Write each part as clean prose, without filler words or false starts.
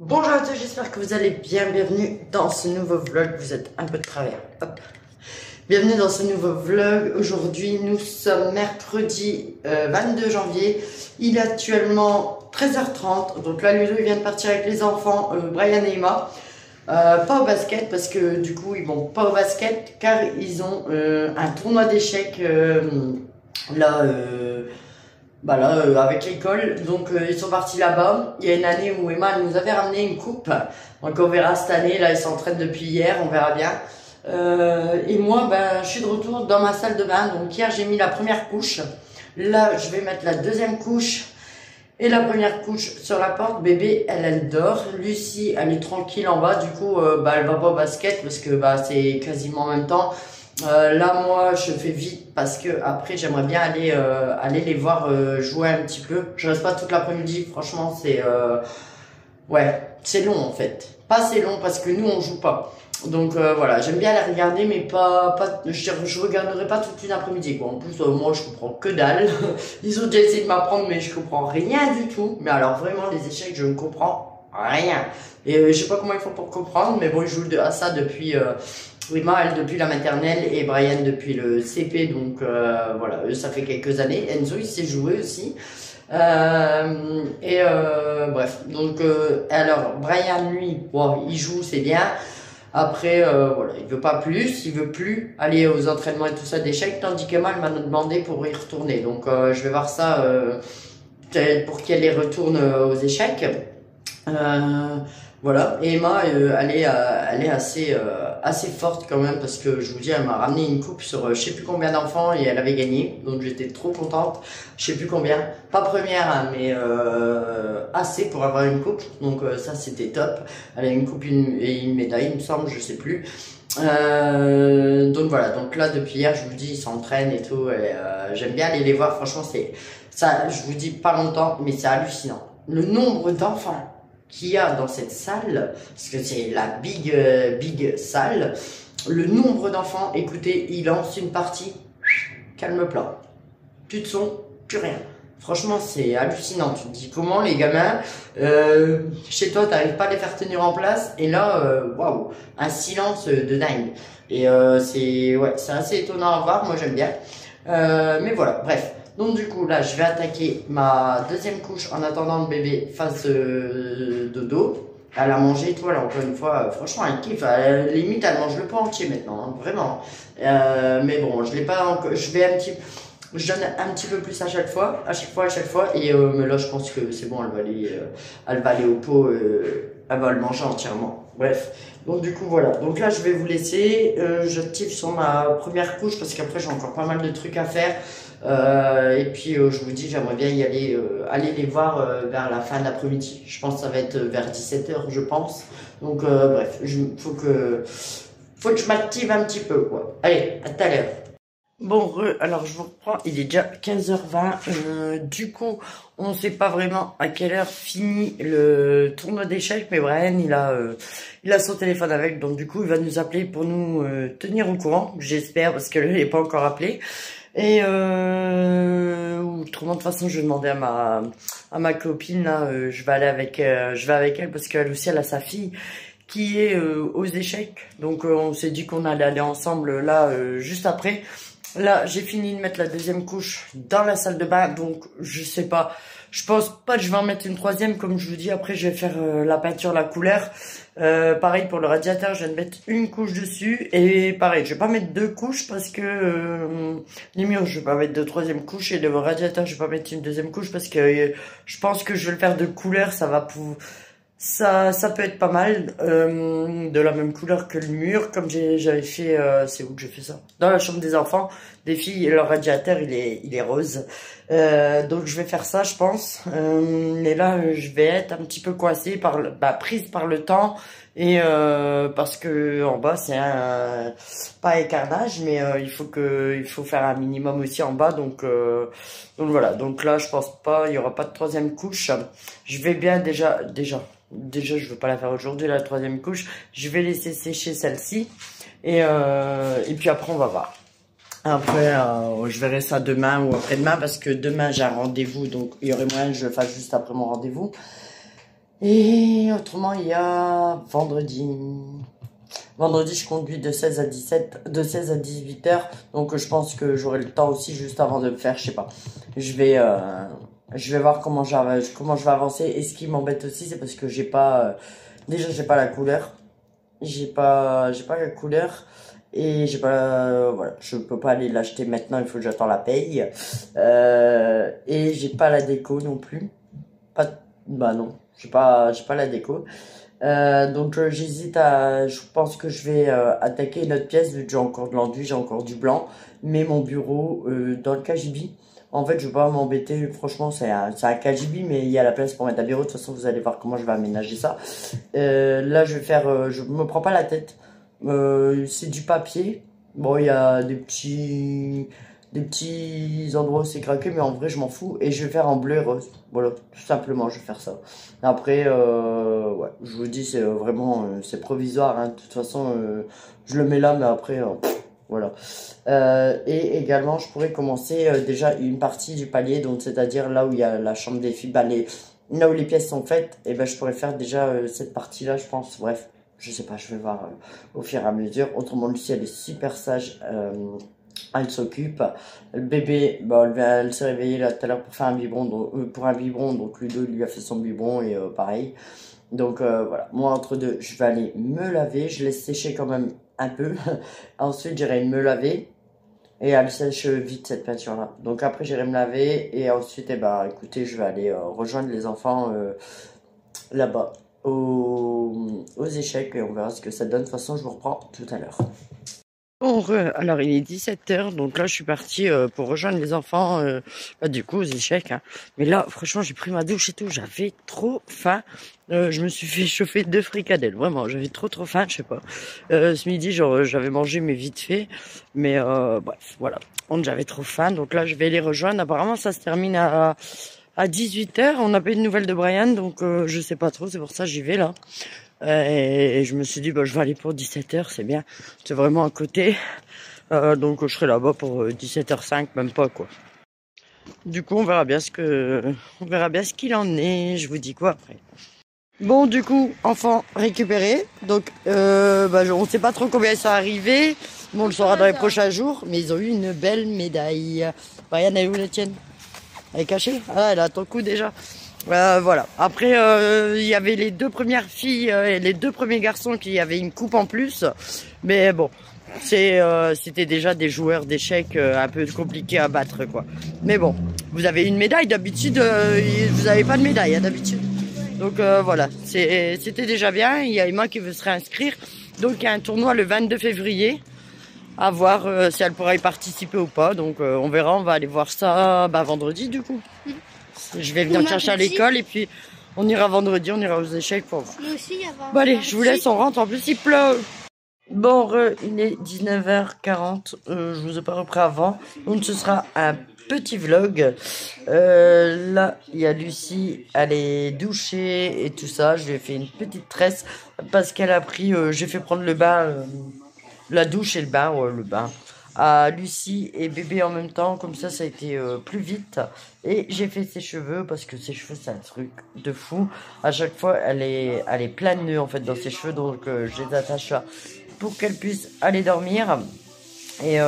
Bonjour à tous, j'espère que vous allez bien. Bienvenue dans ce nouveau vlog. Vous êtes un peu de travers. Hop. Bienvenue dans ce nouveau vlog. Aujourd'hui, nous sommes mercredi 22 janvier. Il est actuellement 13h30. Donc là, Ludo il vient de partir avec les enfants, Brian et Emma. Pas au basket parce que du coup, ils vont pas au basket car ils ont un tournoi d'échecs avec l'école, donc ils sont partis là-bas. Il y a une année où Emma elle nous avait ramené une coupe, donc on verra cette année. Là ils s'entraînent depuis hier, on verra bien. Et moi je suis de retour dans ma salle de bain. Donc hier j'ai mis la première couche, là je vais mettre la deuxième couche et la première couche sur la porte. Bébé elle dort, Lucie elle est tranquille en bas, du coup elle va pas au basket parce que c'est quasiment en même temps. Là moi je fais vite parce que après j'aimerais bien aller les voir jouer un petit peu. Je reste pas toute l'après-midi, franchement c'est long en fait. Pas assez long parce que nous on joue pas. Donc voilà, j'aime bien les regarder mais je regarderai pas toute une après-midi quoi. En plus moi je comprends que dalle. Ils ont déjà essayé de m'apprendre mais je comprends rien du tout. Mais alors vraiment les échecs je ne comprends rien. Et je sais pas comment ils font pour comprendre, mais bon ils jouent à ça depuis Emma, elle depuis la maternelle et Brian depuis le CP, donc voilà, eux ça fait quelques années. Enzo il sait jouer aussi. Bref, donc alors Brian lui, bon, il joue, c'est bien. Après, voilà, il veut pas plus, il veut plus aller aux entraînements et tout ça d'échecs, tandis qu'Emma elle m'a demandé pour y retourner. Donc je vais voir ça pour qu'elle y retourne aux échecs. Voilà, et Emma, elle est assez forte quand même parce que je vous dis, elle m'a ramené une coupe sur je sais plus combien d'enfants et elle avait gagné, donc j'étais trop contente. Je sais plus combien, pas première, hein, mais assez pour avoir une coupe, donc ça c'était top. Elle a une coupe et une médaille, il me semble, je sais plus. Donc voilà, donc là depuis hier, je vous dis, ils s'entraînent et tout, et j'aime bien aller les voir. Franchement, c'est ça, je vous dis pas longtemps, mais c'est hallucinant. Le nombre d'enfants qu'il y a dans cette salle, parce que c'est la big salle, le nombre d'enfants, écoutez, il lance une partie, calme plat, plus de son, plus rien. Franchement, c'est hallucinant. Tu te dis comment les gamins, chez toi, t'arrives pas à les faire tenir en place, et là, waouh, un silence de dingue. Et c'est assez étonnant à voir, moi j'aime bien. Mais voilà, bref. Donc du coup là je vais attaquer ma deuxième couche en attendant le bébé fasse dodo. Elle a mangé et tout, alors encore une fois, franchement elle kiffe, limite elle mange le pot entier maintenant, hein, vraiment. Mais bon, je l'ai pas encore, je donne un petit peu plus à chaque fois, et mais là je pense que c'est bon, elle va aller au pot, elle va le manger entièrement. Bref, donc du coup voilà, donc là je vais vous laisser, je tire sur ma première couche parce qu'après j'ai encore pas mal de trucs à faire. Et puis je vous dis, j'aimerais bien y aller les voir vers la fin d'après-midi. Je pense que ça va être vers 17h, je pense. Donc bref, faut que je m'active un petit peu quoi. Allez, à tout à l'heure. Bon, alors je vous reprends, il est déjà 15h20. Du coup, on ne sait pas vraiment à quelle heure finit le tournoi d'échecs, mais Brian, il a son téléphone avec, donc du coup, il va nous appeler pour nous tenir au courant, j'espère, parce que lui, il n'est pas encore appelé. Et autrement, de toute façon, je vais demander à ma copine, là, je vais avec elle, parce qu'elle aussi, elle a sa fille qui est aux échecs, donc on s'est dit qu'on allait aller ensemble, là, juste après. Là, j'ai fini de mettre la deuxième couche dans la salle de bain, donc je sais pas. Je pense pas que je vais en mettre une troisième, comme je vous dis. Après, je vais faire la peinture, la couleur. Pareil pour le radiateur, je vais mettre une couche dessus. Et pareil, je vais pas mettre deux couches parce que les murs, je vais pas mettre de troisième couche. Et le radiateur, je vais pas mettre une deuxième couche parce que je pense que je vais le faire de couleur. Ça peut être pas mal, de la même couleur que le mur, comme j'avais fait, c'est où que j'ai fait ça? Dans la chambre des enfants, des filles, leur radiateur, il est rose. Donc je vais faire ça, je pense. Et là, je vais être un petit peu coincée prise par le temps. Et parce que en bas, c'est pas un carnage, mais il faut faire un minimum aussi en bas. Donc voilà. Donc là, je pense pas, il y aura pas de troisième couche. Je vais bien déjà, je veux pas la faire aujourd'hui, la troisième couche. Je vais laisser sécher celle-ci. Et puis après, on va voir. Après, je verrai ça demain ou après-demain parce que demain, j'ai un rendez-vous. Donc, il y aurait moyen que je le fasse juste après mon rendez-vous. Et autrement, il y a vendredi. Vendredi, je conduis de 16 à 17, de 16 à 18 heures. Donc, je pense que j'aurai le temps aussi juste avant de le faire. Je sais pas. Je vais voir comment je vais avancer. Et ce qui m'embête aussi, c'est parce que j'ai pas, déjà, j'ai pas la couleur. J'ai pas la couleur. Et j'ai pas, voilà, je peux pas aller l'acheter maintenant. Il faut que j'attende la paye. Et j'ai pas la déco non plus. Pas, bah non, j'ai pas la déco. Donc je pense que je vais attaquer une autre pièce vu que j'ai encore de l'enduit, j'ai encore du blanc, mais mon bureau dans le KGB. En fait, je vais pas m'embêter, franchement, c'est un KGB, mais il y a la place pour mettre un bureau. De toute façon, vous allez voir comment je vais aménager ça. Là, je vais faire, je me prends pas la tête. C'est du papier. Bon, il y a des petits endroits où c'est craqué, mais en vrai, je m'en fous. Et je vais faire en bleu et rose. Voilà, tout simplement, je vais faire ça. Après, ouais, je vous dis, c'est vraiment, c'est provisoire, hein. De toute façon, je le mets là, mais après, voilà. Et également, je pourrais commencer déjà une partie du palier, donc c'est-à-dire là où il y a la chambre des filles, bah, là où les pièces sont faites, et ben je pourrais faire déjà cette partie-là, je pense. Bref, je sais pas, je vais voir au fur et à mesure. Autrement, Lucie, elle est super sage. Elle s'occupe. Le bébé, bah, elle s'est réveillée là tout à l'heure pour faire un biberon, donc Ludo lui a fait son biberon et pareil. Donc voilà, moi entre deux, je vais aller me laver, je laisse sécher quand même un peu. Ensuite, j'irai me laver et elle sèche vite cette peinture-là. Donc après, j'irai me laver et ensuite, eh ben, écoutez, je vais aller rejoindre les enfants là-bas aux échecs et on verra ce que ça donne. De toute façon, je vous reprends tout à l'heure. Bon, alors il est 17 h, donc là je suis partie pour rejoindre les enfants, du coup aux échecs, hein. Mais là franchement j'ai pris ma douche et tout, j'avais trop faim. Je me suis fait chauffer 2 fricadelles, vraiment, j'avais trop faim, je sais pas. Ce midi genre j'avais mangé mais vite fait, mais bref, voilà. Donc j'avais trop faim, donc là je vais les rejoindre. Apparemment ça se termine à 18 h, on n'a pas eu de nouvelles de Brian, donc je sais pas trop, c'est pour ça que j'y vais là. Et je me suis dit, bah, je vais aller pour 17 h, c'est bien. C'est vraiment à côté. Donc je serai là-bas pour 17 h 05, même pas quoi. Du coup, on verra bien ce qu'il en est. Je vous dis quoi après. Bon, du coup, enfants récupérés. Donc, on sait pas trop combien ils sont arrivés. Bon, on le saura dans les prochains jours. Mais ils ont eu une belle médaille. Brian, elle est où la tienne? Elle est cachée? Ah, elle a ton coup déjà. Voilà. Après, il y avait les 2 premières filles et les 2 premiers garçons qui avaient une coupe en plus. Mais bon, c'était déjà des joueurs d'échecs un peu compliqués à battre, quoi. Mais bon, vous avez une médaille d'habitude. Vous n'avez pas de médaille, hein, d'habitude. Donc voilà, c'était déjà bien. Il y a Emma qui veut se réinscrire. Donc il y a un tournoi le 22 février. À voir si elle pourra y participer ou pas. Donc on verra, on va aller voir ça vendredi du coup. Je vais venir te chercher à l'école et puis on ira vendredi, on ira aux échecs pour voir. Bon allez, je vous laisse, on rentre, en plus il pleut. Bon, il est 19 h 40, je vous ai pas repris avant, donc ce sera un petit vlog. Là, il y a Lucie, elle est douchée et tout ça, je lui ai fait une petite tresse parce qu'elle a pris, j'ai fait prendre le bain, la douche et le bain à Lucie et bébé en même temps, comme ça a été plus vite. Et j'ai fait ses cheveux parce que ses cheveux c'est un truc de fou. À chaque fois elle est plein de nœuds en fait dans ses cheveux, donc je les attache là pour qu'elle puisse aller dormir. Et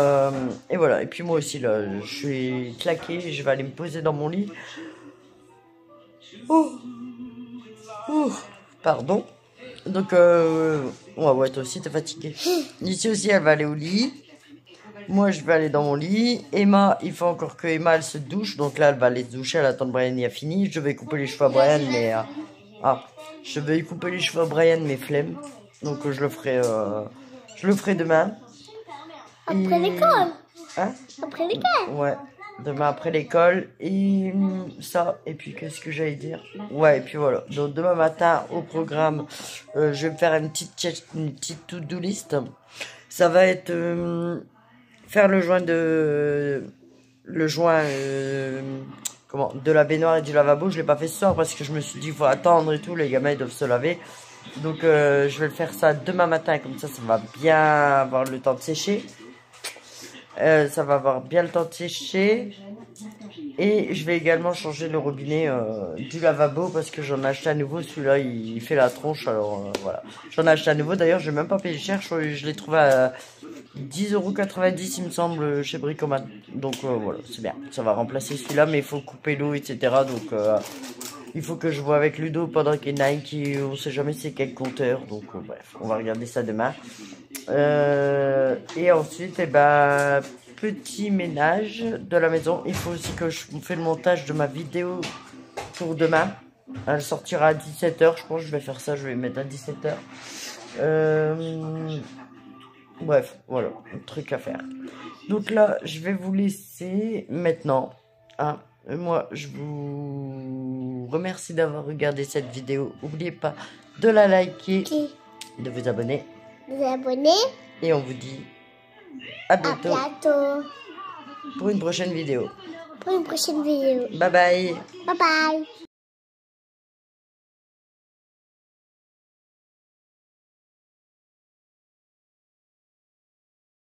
voilà, et puis moi aussi là je suis claquée, je vais aller me poser dans mon lit. Pardon. Donc ouais, toi aussi t'es fatiguée. Lucie aussi elle va aller au lit. Moi, je vais aller dans mon lit. Emma, il faut encore que Emma, elle se douche. Donc là, elle va aller se doucher. Elle attend que Brian y a fini. Je vais couper les cheveux à Brian, mais... je vais couper les cheveux à Brian, mais flemme. Donc je le ferai demain. Après l'école. Hein? Après l'école. Ouais, demain après l'école. Et ça, et puis qu'est-ce que j'allais dire? Ouais, et puis voilà. Donc demain matin, au programme, je vais me faire une petite to-do list. Ça va être... faire le joint de la baignoire et du lavabo. Je l'ai pas fait ce soir parce que je me suis dit il faut attendre et tout, les gamins ils doivent se laver, donc je vais le faire ça demain matin, comme ça va bien avoir le temps de sécher. Ça va avoir bien le temps de sécher Et je vais également changer le robinet du lavabo parce que j'en ai acheté à nouveau. Celui-là, il fait la tronche. Alors voilà. J'en ai acheté à nouveau. D'ailleurs, je n'ai même pas payé cher. Je l'ai trouvé à 10,90 €, il me semble, chez Bricoman. Donc voilà, c'est bien. Ça va remplacer celui-là, mais il faut couper l'eau, etc. Donc il faut que je vois avec Ludo pendant qu'il y en a un qui, on sait jamais c'est quel compteur. Donc bref, on va regarder ça demain. Et ensuite, eh ben, petit ménage de la maison. Il faut aussi que je fais le montage de ma vidéo pour demain. Elle sortira à 17 h. Je pense que je vais faire ça. Je vais mettre à 17 h. Bref, voilà, un truc à faire. Donc là, je vais vous laisser maintenant. Hein. Moi, je vous remercie d'avoir regardé cette vidéo. N'oubliez pas de la liker, de vous abonner. Et on vous dit à bientôt. Pour une prochaine vidéo. Bye bye. Bye bye. Bye bye.